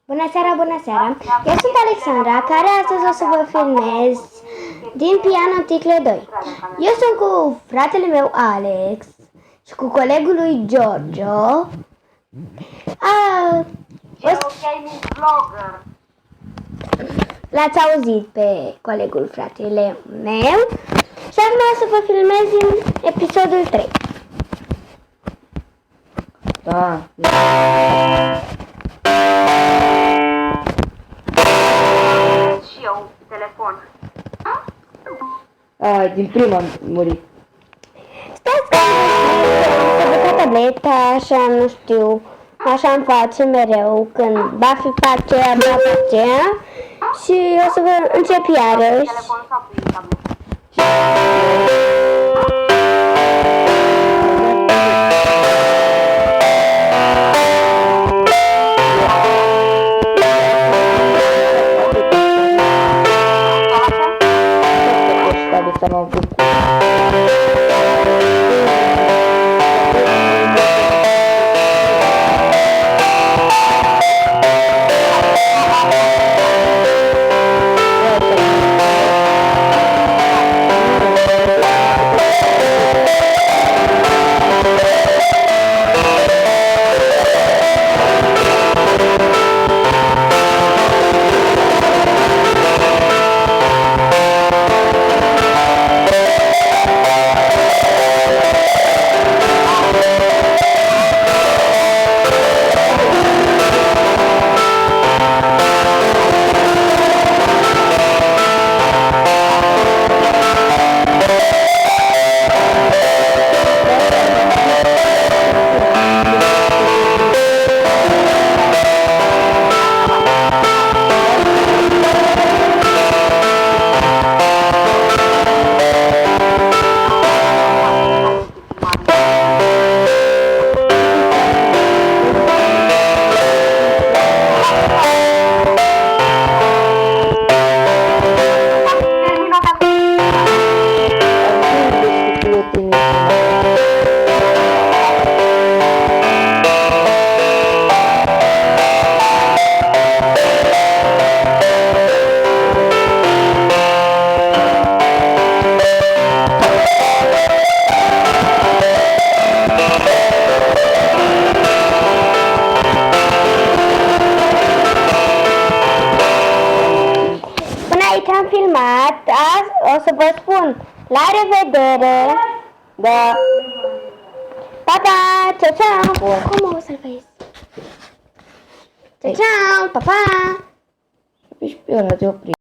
Bună seara, bună seara! Eu sunt Alexandra, care astăzi o să vă filmez din Piano Ticle 2. Eu sunt cu fratele meu Alex și cu colegul lui Giorgio. L-ați auzit pe colegul fratele meu și acum o să vă filmez din episodul 3. Da. Și eu telefon. Din prima am murit. Stați că să ducă tableta, așa, nu știu, așa în față mereu, când va fi pe aceea, și o să vă încep iarăși. Telefon sau prin tabletă? Am avut Am filmat, o să vă spun la revedere. Da. Pa, pa, ciao, ciao. Cum o să-l vezi? Ciao, ciao, pa, pa. Și pe ăla te opri.